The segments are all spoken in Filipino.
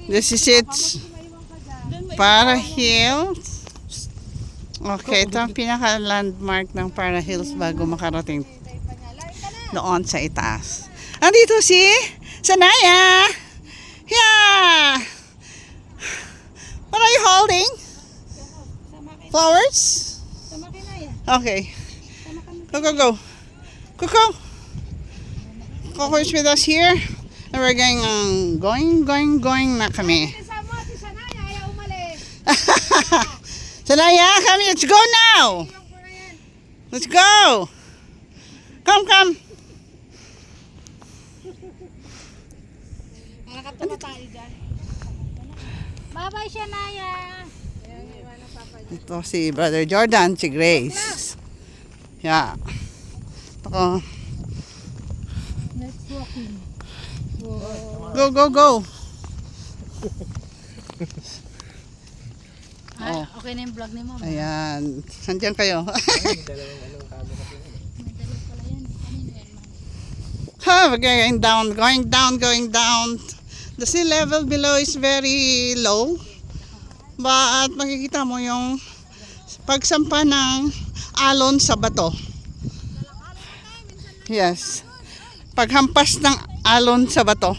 This is it. Para Hills. Okay, ito ang pinaka-landmark ng Para Hills bago makarating doon sa itaas. Andito si Sanaya. Yeah. What are you holding? Flowers? Okay. Go, go, go. Coco. Coco is with us here. And we're going na kami. Sanaya, come, let's go now. Let's go. Come. Nakatulog tayo dyan. Bye-bye, Sanaya. Ito si Brother Jordan, si Grace. Yeah. Ito. Let's walking. Go. Ay, okay na yung vlog ni Mama. Ayan. Nandiyan kayo. May dalaw pala yan. Kanino yan, Mama? We're going down. The sea level below is very low. But makikita mo yung pagsampa ng alon sa bato. Yes. Paghampas ng alon sa bato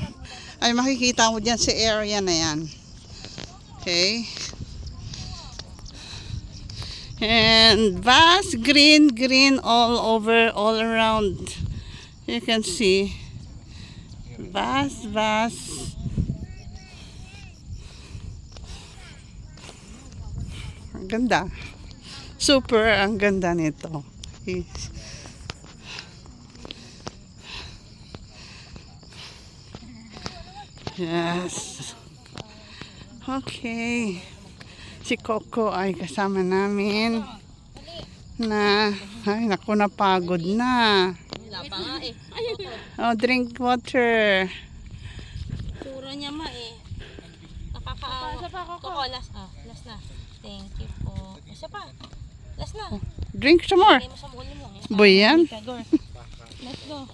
ay makikita mo dyan sa area na yan. Okay. And vast green all over, all around. You can see vast. Ang ganda. Super ang ganda nito. Yes. Okay. Si Coco ay kasama namin na, ay naku, napagod na. Wala pa nga eh. Oh, drink water. Tura niya nakakaawa. Koko, last na. Thank you po. Isa pa. Last na. Drink some more. Hindi mo sa muli mo. Boy yan. Let's go.